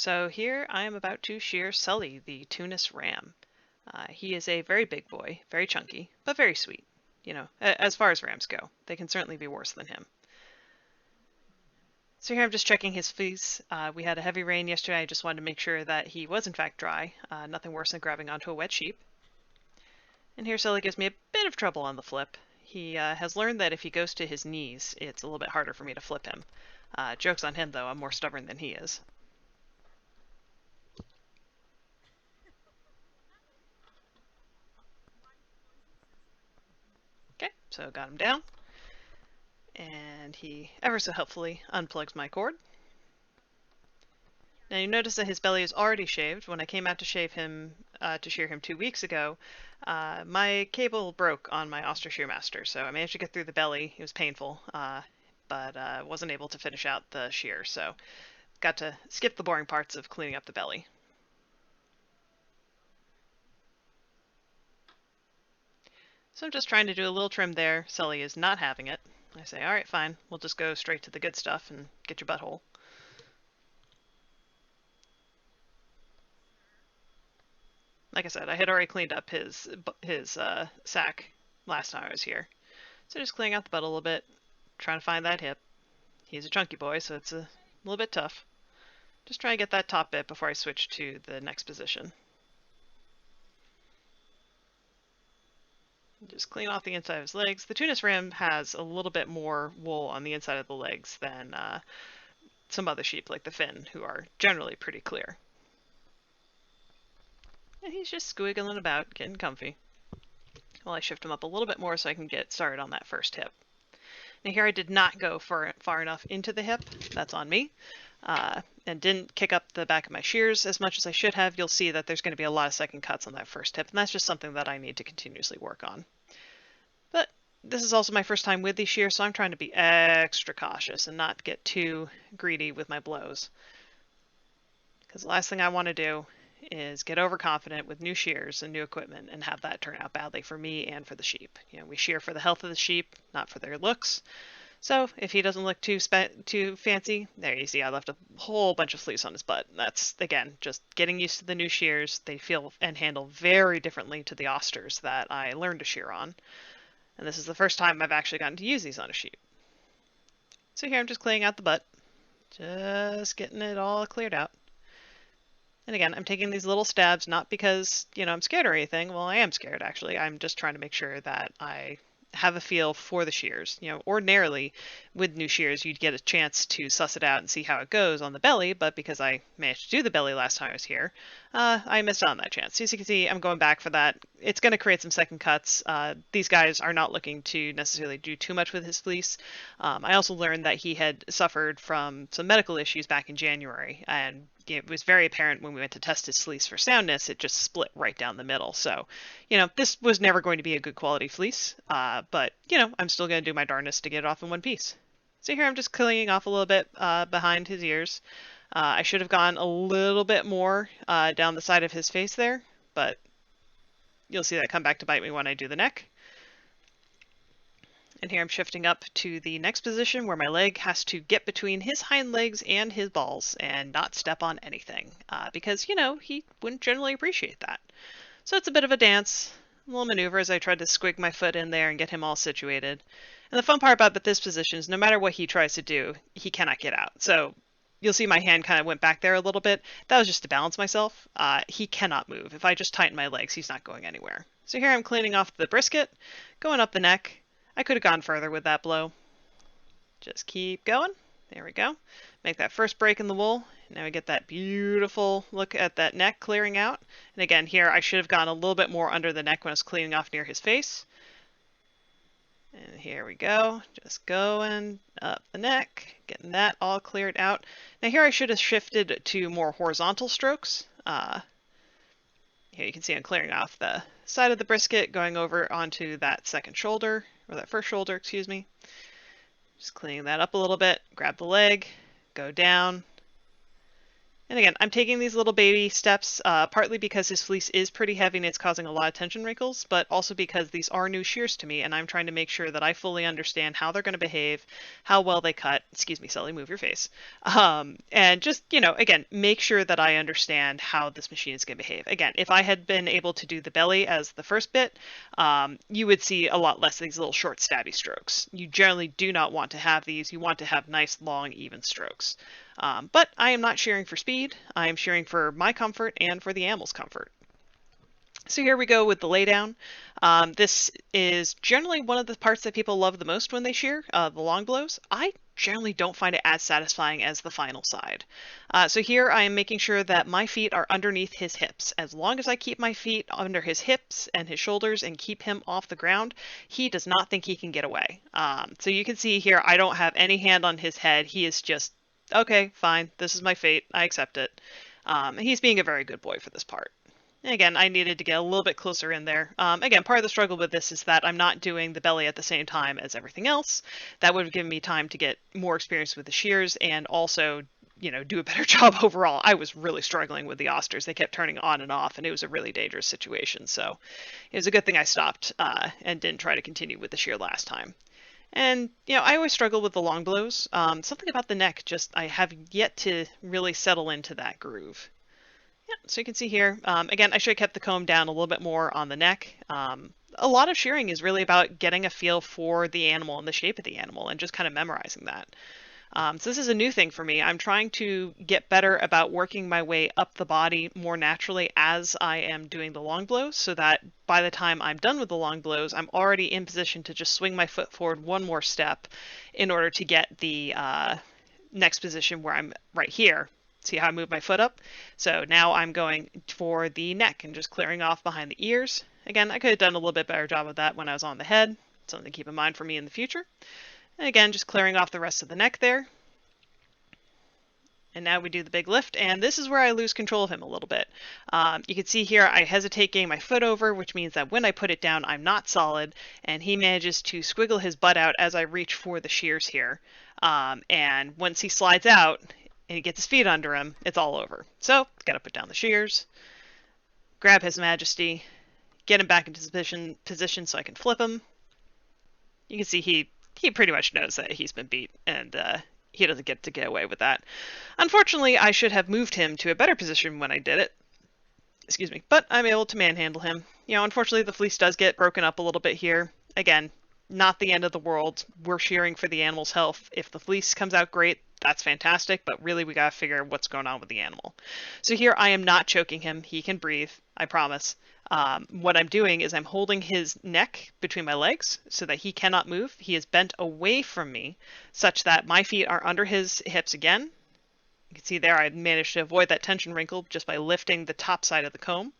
So here I am about to shear Sully, the Tunis ram. He is a very big boy, very chunky, but very sweet. You know, as far as rams go, they can certainly be worse than him. So here I'm just checking his fleece. We had a heavy rain yesterday. I just wanted to make sure that he was in fact dry. Nothing worse than grabbing onto a wet sheep. And here Sully gives me a bit of trouble on the flip. He has learned that if he goes to his knees, it's a little bit harder for me to flip him. Joke's on him though, I'm more stubborn than he is. Okay, so got him down. And he ever so helpfully unplugs my cord. Now you notice that his belly is already shaved. When I came out to shave him, to shear him 2 weeks ago, my cable broke on my Oster Shearmaster, so I managed to get through the belly. It was painful, but wasn't able to finish out the shear, so got to skip the boring parts of cleaning up the belly. So I'm just trying to do a little trim there. Sully is not having it. I say, all right, fine. We'll just go straight to the good stuff and get your butthole. Like I said, I had already cleaned up his sack last time I was here. So just cleaning out the butt a little bit, trying to find that hip. He's a chunky boy, so it's a little bit tough. Just trying to get that top bit before I switch to the next position. Just clean off the inside of his legs. The Tunis ram has a little bit more wool on the inside of the legs than some other sheep like the Finn, who are generally pretty clear. And he's just squiggling about, getting comfy. Well, I shift him up a little bit more so I can get started on that first hip. Now here I did not go far enough into the hip. That's on me. And didn't kick up the back of my shears as much as I should have. You'll see that there's going to be a lot of second cuts on that first hip, and that's just something that I need to continuously work on. But this is also my first time with these shears, so I'm trying to be extra cautious and not get too greedy with my blows. Because the last thing I want to do is get overconfident with new shears and new equipment and have that turn out badly for me and for the sheep. You know, we shear for the health of the sheep, not for their looks. So if he doesn't look too fancy, there you see I left a whole bunch of fleece on his butt. That's, again, just getting used to the new shears. They feel and handle very differently to the Osters that I learned to shear on. And this is the first time I've actually gotten to use these on a sheep. So here I'm just cleaning out the butt, just getting it all cleared out. And again, I'm taking these little stabs, not because, you know, I'm scared or anything. Well, I am scared, actually. I'm just trying to make sure that I have a feel for the shears. You know, ordinarily, with new shears, you'd get a chance to suss it out and see how it goes on the belly, but because I managed to do the belly last time I was here, I missed out on that chance. So as you can see, I'm going back for that. It's going to create some second cuts. These guys are not looking to necessarily do too much with his fleece. I also learned that he had suffered from some medical issues back in January, and it was very apparent when we went to test his fleece for soundness. It just split right down the middle. So, you know, this was never going to be a good quality fleece, but, you know, I'm still going to do my darndest to get it off in one piece. So here I'm just cleaning off a little bit behind his ears. I should have gone a little bit more down the side of his face there, but you'll see that come back to bite me when I do the neck. And here I'm shifting up to the next position where my leg has to get between his hind legs and his balls and not step on anything, because, you know, he wouldn't generally appreciate that. So it's a bit of a dance, a little maneuver as I tried to squig my foot in there and get him all situated. And the fun part about this position is no matter what he tries to do, he cannot get out. So you'll see my hand kind of went back there a little bit. That was just to balance myself. He cannot move. If I just tighten my legs, he's not going anywhere. So here I'm cleaning off the brisket, going up the neck. I could have gone further with that blow. Just keep going. There we go. Make that first break in the wool. Now we get that beautiful look at that neck clearing out. And again, here I should have gone a little bit more under the neck when I was cleaning off near his face. And here we go. Just going up the neck, getting that all cleared out. Now here I should have shifted to more horizontal strokes. Here you can see I'm clearing off the side of the brisket, going over onto that second shoulder, or that first shoulder, excuse me. Just cleaning that up a little bit, grab the leg, go down, And again, I'm taking these little baby steps, partly because his fleece is pretty heavy and it's causing a lot of tension wrinkles, but also because these are new shears to me, and I'm trying to make sure that I fully understand how they're going to behave, how well they cut. Excuse me, Sully, move your face. And just, again, make sure that I understand how this machine is going to behave. Again, if I had been able to do the belly as the first bit, you would see a lot less of these little short stabby strokes. You generally do not want to have these. You want to have nice, long, even strokes. But I am not shearing for speed. I am shearing for my comfort and for the animal's comfort. So here we go with the laydown. This is generally one of the parts that people love the most when they shear, the long blows. I generally don't find it as satisfying as the final side. So here I am making sure that my feet are underneath his hips. As long as I keep my feet under his hips and his shoulders and keep him off the ground, he does not think he can get away. So you can see here I don't have any hand on his head. He is just, okay, fine, this is my fate, I accept it. He's being a very good boy for this part. And again, I needed to get a little bit closer in there. Again, part of the struggle with this is that I'm not doing the belly at the same time as everything else. That would have given me time to get more experience with the shears and also, do a better job overall. I was really struggling with the osters. They kept turning on and off, and it was a really dangerous situation. So it was a good thing I stopped and didn't try to continue with the shear last time. And, I always struggle with the long blows. Something about the neck, I have yet to really settle into that groove. Yeah, so you can see here, again, I should have kept the comb down a little bit more on the neck. A lot of shearing is really about getting a feel for the animal and the shape of the animal and just kind of memorizing that. So this is a new thing for me. I'm trying to get better about working my way up the body more naturally as I am doing the long blows, so that by the time I'm done with the long blows, I'm already in position to just swing my foot forward one more step in order to get the next position where I'm right here. See how I move my foot up? So now I'm going for the neck and just clearing off behind the ears. Again, I could have done a little bit better job of that when I was on the head. Something to keep in mind for me in the future. And again, just clearing off the rest of the neck there. And now we do the big lift, and this is where I lose control of him a little bit. You can see here I hesitate getting my foot over, which means that when I put it down, I'm not solid, and he manages to squiggle his butt out as I reach for the shears here. And once he slides out, and he gets his feet under him, it's all over. So, gotta put down the shears, grab His Majesty, get him back into position so I can flip him. You can see he pretty much knows that he's been beat, and he doesn't get to get away with that. Unfortunately, I should have moved him to a better position when I did it. Excuse me, but I'm able to manhandle him. Unfortunately, the fleece does get broken up a little bit here. Again, not the end of the world. We're shearing for the animal's health. If the fleece comes out great, that's fantastic, but really we gotta figure out what's going on with the animal. So here I am not choking him. He can breathe, I promise. What I'm doing is I'm holding his neck between my legs so that he cannot move. He is bent away from me such that my feet are under his hips again. You can see there I managed to avoid that tension wrinkle just by lifting the top side of the comb.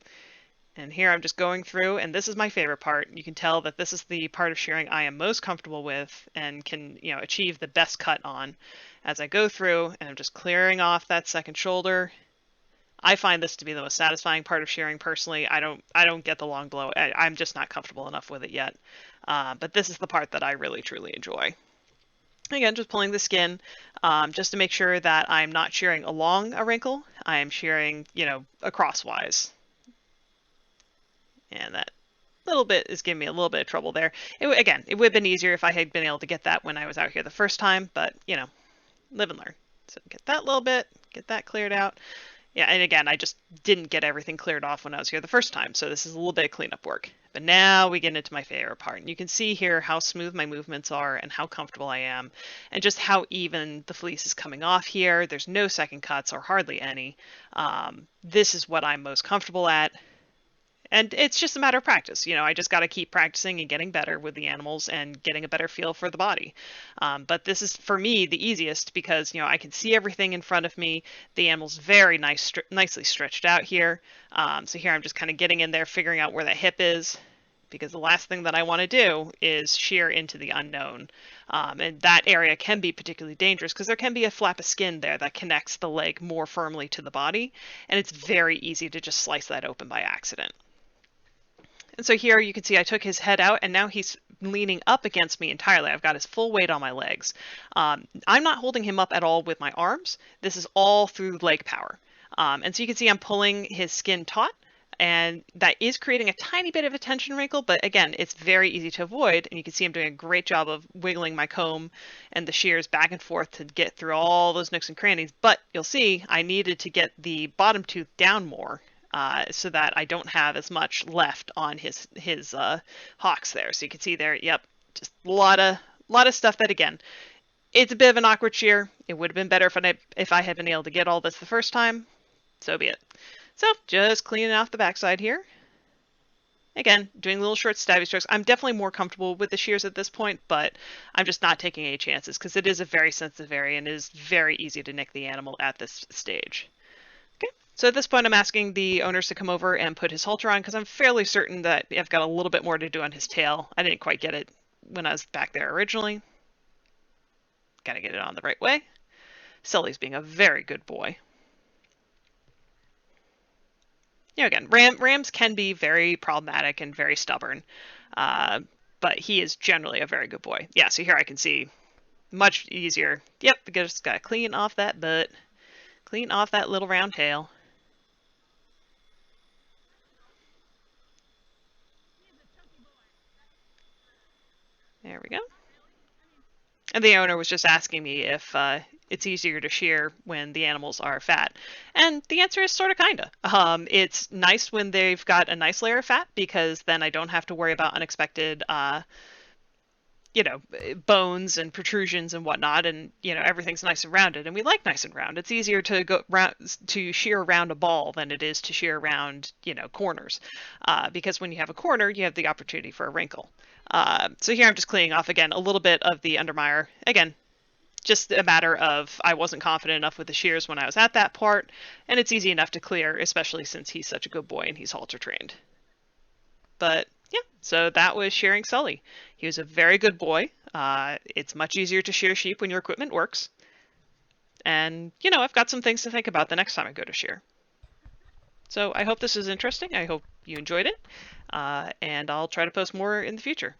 And here I'm just going through, and this is my favorite part. You can tell that this is the part of shearing I am most comfortable with and can, achieve the best cut on as I go through, and I'm just clearing off that second shoulder. I find this to be the most satisfying part of shearing personally. I don't get the long blow. I'm just not comfortable enough with it yet. But this is the part that I really truly enjoy. Again, just pulling the skin just to make sure that I'm not shearing along a wrinkle. I am shearing, acrosswise. And that little bit is giving me a little bit of trouble there. Again, it would have been easier if I had been able to get that when I was out here the first time, but, live and learn. So get that little bit, get that cleared out. Yeah, and again, I just didn't get everything cleared off when I was here the first time, so this is a little bit of cleanup work. But now we get into my favorite part, and you can see here how smooth my movements are and how comfortable I am, and just how even the fleece is coming off here. There's no second cuts or hardly any. This is what I'm most comfortable at. And it's just a matter of practice. I just got to keep practicing and getting better with the animals and getting a better feel for the body. But this is, for me, the easiest because, I can see everything in front of me. The animal's very nicely stretched out here. So here I'm just kind of getting in there, figuring out where that hip is, because the last thing that I want to do is shear into the unknown. And that area can be particularly dangerous because there can be a flap of skin there that connects the leg more firmly to the body. And it's very easy to just slice that open by accident. And so here you can see I took his head out and now he's leaning up against me entirely. I've got his full weight on my legs. I'm not holding him up at all with my arms. This is all through leg power. And so you can see I'm pulling his skin taut, and that is creating a tiny bit of a tension wrinkle, but again, it's very easy to avoid, and you can see I'm doing a great job of wiggling my comb and the shears back and forth to get through all those nooks and crannies, but you'll see I needed to get the bottom tooth down more so that I don't have as much left on his hocks there. So you can see there, yep, just a lot of stuff that, again, it's a bit of an awkward shear. It would have been better if I had been able to get all this the first time. So be it. So just cleaning off the backside here. Again, doing little short stabby strokes. I'm definitely more comfortable with the shears at this point, but I'm just not taking any chances because it is a very sensitive area and it is very easy to nick the animal at this stage. Okay, so at this point I'm asking the owners to come over and put his halter on because I'm fairly certain that I've got a little bit more to do on his tail. I didn't quite get it when I was back there originally. Gotta get it on the right way. Sully's being a very good boy. Again, rams can be very problematic and very stubborn, but he is generally a very good boy. Yeah, so here I can see much easier. Yep, just gotta clean off that butt, clean off that little round tail. There we go. And the owner was just asking me if it's easier to shear when the animals are fat. And the answer is sort of kinda. It's nice when they've got a nice layer of fat because then I don't have to worry about unexpected bones and protrusions and whatnot, and everything's nice and rounded, and we like nice and round. It's easier to go round to shear around a ball than it is to shear around corners, because when you have a corner, you have the opportunity for a wrinkle. So here I'm just cleaning off again a little bit of the undermire. Again, just a matter of I wasn't confident enough with the shears when I was at that part, and it's easy enough to clear, especially since he's such a good boy and he's halter trained. But yeah, so that was shearing Sully. He was a very good boy. It's much easier to shear sheep when your equipment works. And, I've got some things to think about the next time I go to shear. So I hope this is interesting. I hope you enjoyed it. And I'll try to post more in the future.